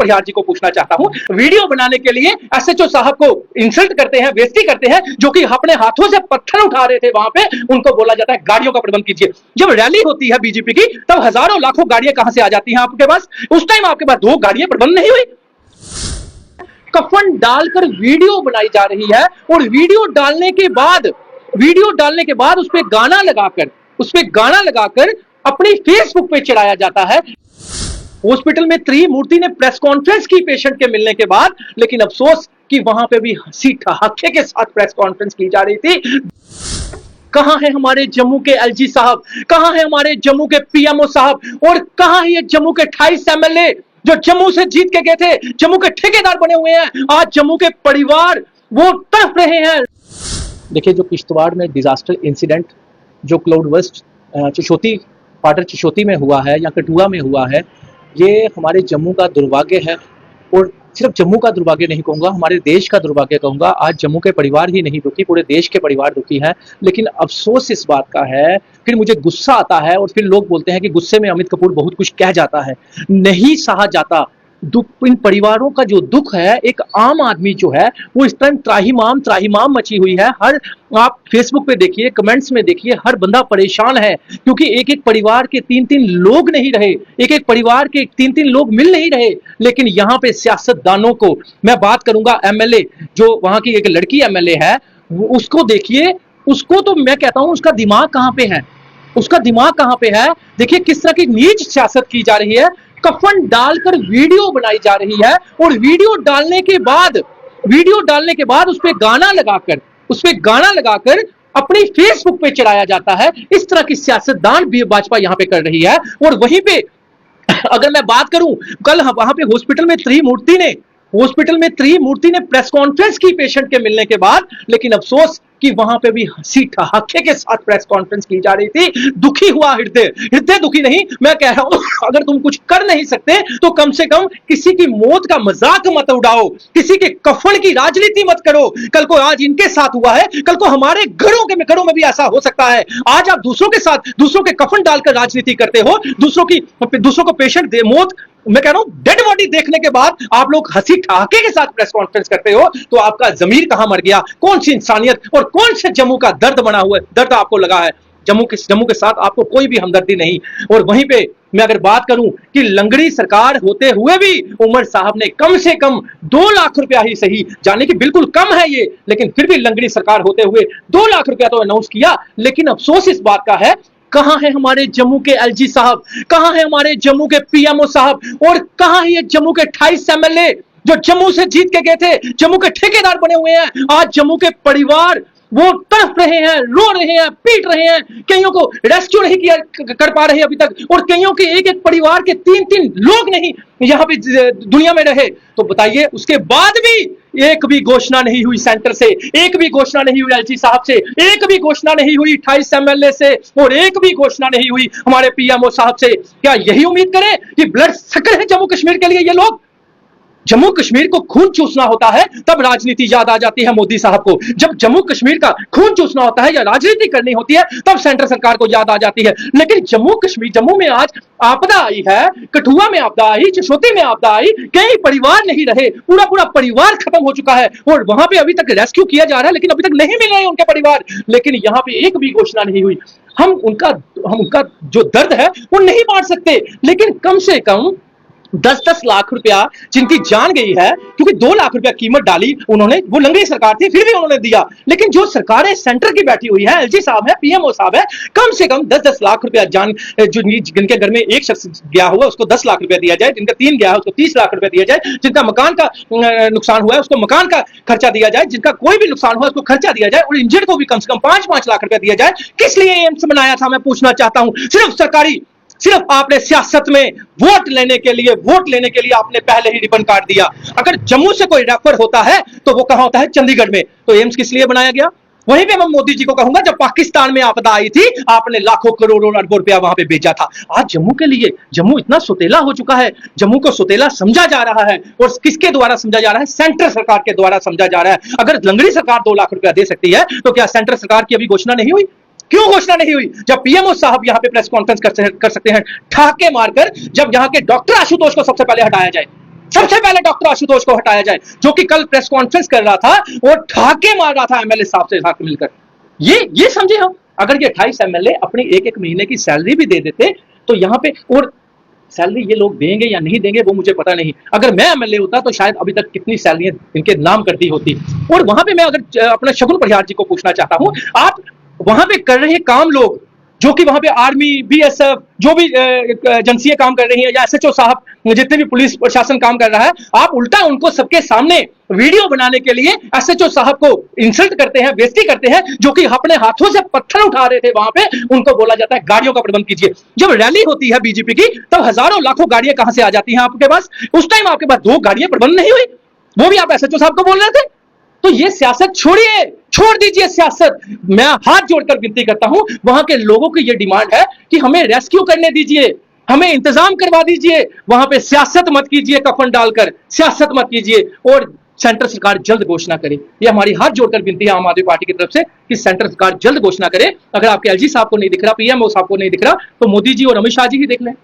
परिहार जी को पूछना चाहता हूं, वीडियो बनाने के लिए एसएचओ साहब को इंसल्ट करते हैं, बेइज्जती करते हैं, जो कि अपने हाथों से पत्थर उठा रहे थे वहां पे, उनको बोला जाता है गाड़ियों का प्रबंध कीजिए। जब रैली होती है बीजेपी की, तब हजारों लाखों गाड़ियां कहां से आ जाती हैं आपके पास? उस टाइम आपके पास 2 गाड़ियां प्रबंध नहीं हुई। कफन डालकर वीडियो बनाई जा रही है, और वीडियो डालने के बाद उस पर गाना लगाकर अपनी फेसबुक पे चढ़ाया जाता है। हॉस्पिटल में त्रिमूर्ति ने प्रेस कॉन्फ्रेंस की पेशेंट के मिलने के बाद, लेकिन अफसोस कि वहां पे भी हंसी ठहाके के साथ प्रेस कॉन्फ्रेंस की जा रही थी। कहां है हमारे जम्मू के एलजी साहब, कहां है हमारे जम्मू के पीएमओ साहब, और कहां है ये जम्मू के 28 एमएलए जो जम्मू से जीत के गए थे, जम्मू के ठेकेदार बने हुए हैं? आज जम्मू के परिवार वो तड़प रहे हैं। देखिए, जो किश्तवाड़ में डिजास्टर इंसिडेंट जो क्लाउड बर्स्ट चिशोती पाटर चिशोती में हुआ है या कठुआ में हुआ है, ये हमारे जम्मू का दुर्भाग्य है। और सिर्फ जम्मू का दुर्भाग्य नहीं कहूँगा, हमारे देश का दुर्भाग्य कहूँगा। आज जम्मू के परिवार ही नहीं दुखी, पूरे देश के परिवार दुखी हैं। लेकिन अफसोस इस बात का है, फिर मुझे गुस्सा आता है, और फिर लोग बोलते हैं कि गुस्से में अमित कपूर बहुत कुछ कह जाता है। नहीं सहा जाता दुख, इन परिवारों का जो दुख है। एक आम आदमी जो है वो इस टाइम त्राहिमाम मची हुई है। हर आप फेसबुक पे देखिए, कमेंट्स में देखिए, हर बंदा परेशान है, क्योंकि एक एक परिवार के 3-3 लोग नहीं रहे, एक एक परिवार के 3-3 लोग मिल नहीं रहे। लेकिन यहाँ पे सियासतदानों को मैं बात करूंगा, एमएलए जो वहां की एक लड़की एमएलए है, उसको देखिए, उसको तो मैं कहता हूं उसका दिमाग कहां पे है, उसका दिमाग कहां पे है? देखिए किस तरह की नीच सियासत की जा रही है। कफन डालकर वीडियो बनाई जा रही है, और वीडियो डालने के बाद उस पर गाना लगाकर अपनी फेसबुक पे चढ़ाया जाता है। इस तरह की सियासतदान भी भाजपा यहां पे कर रही है। और वहीं पे अगर मैं बात करूं, कल वहां पे हॉस्पिटल में त्रिमूर्ति ने प्रेस कॉन्फ्रेंस की पेशेंट के मिलने के बाद, लेकिन अफसोस कि वहां पे भी हंसी ठहाके के साथ प्रेस कॉन्फ्रेंस की जा रही थी। दुखी हुआ हृदय दुखी नहीं, मैं कह रहा हूं, अगर तुम कुछ कर नहीं सकते तो कम से कम किसी की मौत का मजाक मत उड़ाओ, किसी के कफन की राजनीति मत करो। कल को आज इनके साथ हुआ है, कल को हमारे घरों में भी ऐसा हो सकता है। आज आप दूसरों के साथ दूसरों के कफन डालकर राजनीति करते हो, दूसरों को पेशेंट मौत, मैं कह रहा हूं डेड बॉडी देखने के बाद आप लोग हंसी ठहाके के साथ प्रेस कॉन्फ्रेंस करते हो, तो आपका जमीर कहां मर गया? कौन सी इंसानियत और कौन से जम्मू का दर्द बना हुआ है, दर्द आपको लगा है? जम्मू के साथ आपको कोई भी हमदर्दी नहीं। और वहीं पे मैं अगर बात करूं कि लंगड़ी सरकार होते हुए भी उमर साहब ने कम से कम 2 लाख रुपया ही सही, जाने की बिल्कुल कम है ये, लेकिन फिर भी लंगड़ी सरकार होते हुए 2 लाख रुपया तो अनाउंस किया। लेकिन अफसोस इस बात का है, कहां है हमारे जम्मू के एलजी साहब, कहां है हमारे जम्मू के पीएमओ साहब, और कहां है ये जम्मू के 28 एमएलए जो जम्मू से जीत के गए थे, जम्मू के ठेकेदार बने हुए हैं? आज जम्मू के परिवार वो तड़प रहे हैं, रो रहे हैं, पीट रहे हैं, कईयों को रेस्क्यू नहीं किया कर पा रहे अभी तक, और कईयों के एक एक परिवार के 3-3 लोग नहीं यहां पे दुनिया में रहे। तो बताइए, उसके बाद भी एक भी घोषणा नहीं हुई सेंटर से, एक भी घोषणा नहीं हुई एलजी साहब से, एक भी घोषणा नहीं हुई 28 एमएलए से, और एक भी घोषणा नहीं हुई हमारे पीएमओ साहब से। क्या यही उम्मीद करें कि ब्लड सकर है जम्मू कश्मीर के लिए? ये लोग जम्मू कश्मीर को खून चूसना होता है तब राजनीति याद आ जाती है मोदी साहब को। जब जम्मू कश्मीर का खून चूसना होता है या राजनीति करनी होती है तब सेंट्रल सरकार को याद आ जाती है। लेकिन जम्मू में आज आपदा आई है, कठुआ में आपदा आई, चिशोती में आपदा आई, कई परिवार नहीं रहे, पूरा परिवार खत्म हो चुका है, और वहां पे अभी तक रेस्क्यू किया जा रहा है, लेकिन अभी तक नहीं मिल रहे उनके परिवार। लेकिन यहाँ पे एक भी घोषणा नहीं हुई। हम उनका जो दर्द है वो नहीं बांट सकते, लेकिन कम से कम 10-10 लाख रुपया जिनकी जान गई है, क्योंकि 2 लाख रुपया कीमत डाली उन्होंने, वो लंगड़ी सरकार थी फिर भी उन्होंने दिया। लेकिन जो सरकारें सेंटर की बैठी हुई है, एलजी साहब है, पीएमओ साहब है, कम से कम 10-10 लाख रुपया जान, जिनके घर में एक शख्स गया हुआ उसको 10 लाख रुपया दिया जाए, जिनका 3 गया है उसको 30 लाख रुपया दिया जाए, जिनका मकान का नुकसान हुआ है उसको मकान का खर्चा दिया जाए, जिनका कोई भी नुकसान हुआ उसको खर्चा दिया जाए, और इंजर्ड को भी कम से कम 5-5 लाख रुपया दिया जाए। किस लिए एम्स बनाया था, मैं पूछना चाहता हूं? सिर्फ आपने सियासत में वोट लेने के लिए आपने पहले ही रिबन काट दिया। अगर जम्मू से कोई रेफर होता है तो वो कहां होता है? चंडीगढ़ में। तो एम्स किस लिए बनाया गया? वहीं पे मैं मोदी जी को कहूंगा, जब पाकिस्तान में आपदा आई थी आपने लाखों करोड़ों अरबों रुपया वहां पे भेजा था। आज जम्मू के लिए, जम्मू इतना सुतेला हो चुका है, जम्मू को सुतेला समझा जा रहा है, और किसके द्वारा समझा जा रहा है? सेंट्रल सरकार के द्वारा समझा जा रहा है। अगर लंगड़ी सरकार 2 लाख रुपया दे सकती है तो क्या सेंट्रल सरकार की अभी घोषणा नहीं हुई? क्यों घोषणा नहीं हुई? जब पीएमओ साहब यहां पे प्रेस कॉन्फ्रेंस कर सकते हैं ठहाके मारकर, जब यहां के डॉक्टर आशुतोष को सबसे पहले हटाया जाए, सबसे पहले डॉक्टर आशुतोष को हटाया जाए, जो कि कल प्रेस कॉन्फ्रेंस कर रहा था और ठाके मार रहा था एमएलए साहब से साथ मिलकर। ये समझे हम, अगर ये 28 एमएलए अपनी एक महीने की सैलरी भी दे देते तो यहाँ पे, और सैलरी ये लोग देंगे या नहीं देंगे वो मुझे पता नहीं, अगर मैं एमएलए होता तो शायद अभी तक कितनी सैलरियां इनके नाम कर दी होती। और वहां पे मैं अगर अपना शगुन परिहार जी को पूछना चाहता हूं, आप वहां पे कर रहे काम लोग जो कि वहां पे आर्मी, बीएसएफ, जो भी एजेंसियां काम कर रही हैं, या एसएचओ साहब, जितने भी पुलिस प्रशासन काम कर रहा है, आप उल्टा उनको सबके सामने वीडियो बनाने के लिए एसएचओ साहब को इंसल्ट करते हैं, बेइज्जती करते हैं, जो कि अपने हाथों से पत्थर उठा रहे थे वहां पे, उनको बोला जाता है गाड़ियों का प्रबंध कीजिए। जब रैली होती है बीजेपी की तब हजारों लाखों गाड़ियां कहां से आ जाती हैं आपके पास, उस टाइम आपके पास 2 गाड़ियां प्रबंध नहीं हुई, वो भी आप एसएचओ साहब को बोल रहे थे। तो ये सियासत छोड़िए, छोड़ दीजिए सियासत। मैं हाथ जोड़कर विनती करता हूं, वहां के लोगों की ये डिमांड है कि हमें रेस्क्यू करने दीजिए, हमें इंतजाम करवा दीजिए, वहां पे सियासत मत कीजिए, कफन डालकर सियासत मत कीजिए, और सेंटर सरकार जल्द घोषणा करे। ये हमारी हाथ जोड़कर विनती है आम आदमी पार्टी की तरफ से कि सेंटर सरकार जल्द घोषणा करे। अगर आपके एलजी साहब को नहीं दिख रहा, पीएमओ साहब को नहीं दिख रहा, तो मोदी जी और अमित शाह जी ही देख लें।